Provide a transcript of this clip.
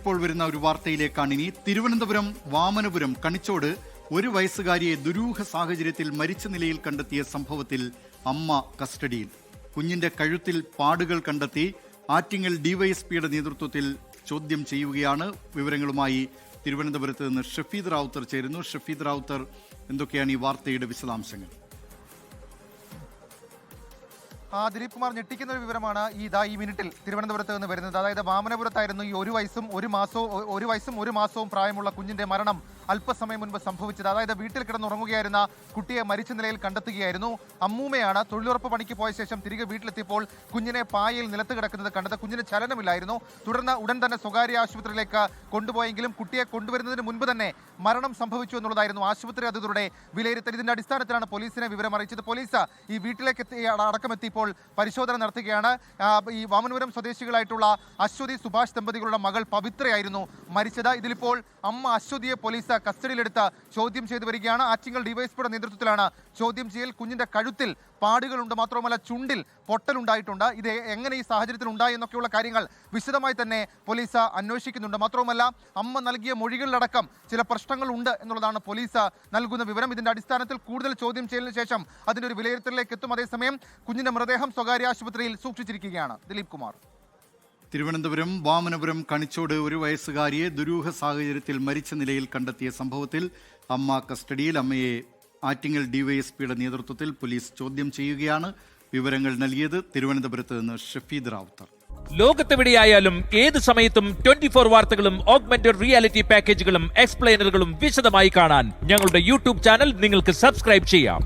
ഇപ്പോൾ വരുന്ന ഒരു വാർത്തയിലേക്കാണ് ഇനി. തിരുവനന്തപുരം വാമനപുരം കണിച്ചോട് 1 വയസ്സുകാരിയെ ദുരൂഹ സാഹചര്യത്തിൽ മരിച്ച നിലയിൽ കണ്ടെത്തിയ സംഭവത്തിൽ അമ്മ കസ്റ്റഡിയിൽ. കുഞ്ഞിന്റെ കഴുത്തിൽ പാടുകൾ കണ്ടെത്തി ആറ്റിങ്ങൽ ഡിവൈഎസ്പിയുടെ നേതൃത്വത്തിൽ ചോദ്യം ചെയ്യുകയാണ്. വിവരങ്ങളുമായി തിരുവനന്തപുരത്ത് നിന്ന് ഷഫീദ് റാവുത്തർ ചേരുന്നു. ഷഫീദ് റാവുത്തർ, എന്തൊക്കെയാണ് ഈ വാർത്തയുടെ വിശദാംശങ്ങൾ? ദിലീപ് കുമാർ, ഞെട്ടിക്കുന്ന ഒരു വിവരമാണ് ഈ മിനിറ്റിൽ തിരുവനന്തപുരത്ത് നിന്ന് വരുന്നത്. അതായത് വാമനപുരത്തായിരുന്നു ഈ 1 വയസ്സും 1 മാസവും പ്രായമുള്ള കുഞ്ഞിന്റെ മരണം അല്പസമയം മുൻപ് സംഭവിച്ചത്. അതായത് വീട്ടിൽ കിടന്നുറങ്ങുകയായിരുന്ന കുട്ടിയെ മരിച്ച നിലയിൽ കണ്ടെത്തുകയായിരുന്നു. അമ്മൂമ്മയാണ് തൊഴിലുറപ്പ് പണിക്ക് പോയ ശേഷം തിരികെ വീട്ടിലെത്തിയപ്പോൾ കുഞ്ഞിനെ പായയിൽ നിലത്ത് കിടക്കുന്നത് കണ്ടത്. കുഞ്ഞിന് ചലനമില്ലായിരുന്നു. തുടർന്ന് ഉടൻ തന്നെ സ്വകാര്യ ആശുപത്രിയിലേക്ക് കൊണ്ടുപോയെങ്കിലും കുട്ടിയെ കൊണ്ടുവരുന്നതിന് മുൻപ് തന്നെ മരണം സംഭവിച്ചു എന്നുള്ളതായിരുന്നു ആശുപത്രി അധികൃതരുടെ വിലയിരുത്തൽ. ഇതിന്റെ അടിസ്ഥാനത്തിലാണ് പോലീസിനെ വിവരം അറിയിച്ചത്. പോലീസ് ഈ വീട്ടിലേക്ക് അടക്കമെത്തിയപ്പോൾ പരിശോധന നടത്തുകയാണ്. ഈ വാമനപുരം സ്വദേശികളായിട്ടുള്ള അശ്വതി സുഭാഷ് ദമ്പതികളുടെ മകൾ പവിത്രയായിരുന്നു മരിച്ചത്. ഇതിലിപ്പോൾ അമ്മ അശ്വതിയെ പോലീസ് കസ്റ്റഡിയിലെടുത്ത് ചോദ്യം ചെയ്തു വരികയാണ്. ആറ്റിങ്ങൽ ഡിവൈഎസ്പിയുടെ നേതൃത്വത്തിലാണ് ചോദ്യം ചെയ്യൽ. കുഞ്ഞിന്റെ കഴുത്തിൽ പാടുകളുണ്ട്, മാത്രമല്ല ചുണ്ടിൽ പൊട്ടലുണ്ടായിട്ടുണ്ട്. ഇത് എങ്ങനെ ഈ സാഹചര്യത്തിൽ ഉണ്ടായി എന്നൊക്കെയുള്ള കാര്യങ്ങൾ വിശദമായി തന്നെ പോലീസ് അന്വേഷിക്കുന്നുണ്ട്. മാത്രവുമല്ല അമ്മ നൽകിയ മൊഴികളിലടക്കം ചില പ്രശ്നങ്ങൾ ഉണ്ട് എന്നുള്ളതാണ് പോലീസ് നൽകുന്ന വിവരം. ഇതിന്റെ അടിസ്ഥാനത്തിൽ കൂടുതൽ ചോദ്യം ചെയ്യലിന് ശേഷം അതിന്റെ ഒരു വിലയിരുത്തലിലേക്ക് എത്തും. അതേസമയം കുഞ്ഞിന്റെ മൃതദേഹം സ്വകാര്യ ആശുപത്രിയിൽ സൂക്ഷിച്ചിരിക്കുകയാണ്. ദിലീപ് കുമാർ. തിരുവനന്തപുരം വാമനപുരം കണിച്ചോട് 1 വയസ്സുകാരിയെ ദുരൂഹ സാഹചര്യത്തിൽ മരിച്ച നിലയിൽ കണ്ടെത്തിയ സംഭവത്തിൽ അമ്മ കസ്റ്റഡിയിൽ. അമ്മയെ ആറ്റിങ്ങൽ ഡിവൈഎസ്പിയുടെ നേതൃത്വത്തിൽ പോലീസ് ചോദ്യം ചെയ്യുകയാണ്. വിവരങ്ങൾ നൽകിയത് തിരുവനന്തപുരത്ത് നിന്ന് ഷഫീദ് റാവുത്തർ. ലോകത്തെവിടെയായാലും ഏത് സമയത്തും 24 വാർത്തകളും ഓഗ്മെന്റഡ് റിയാലിറ്റി പാക്കേജുകളും എക്സ്പ്ലെയിനറുകളും വിശദമായി കാണാൻ ഞങ്ങളുടെ യൂട്യൂബ് ചാനൽ നിങ്ങൾക്ക് സബ്സ്ക്രൈബ് ചെയ്യാം.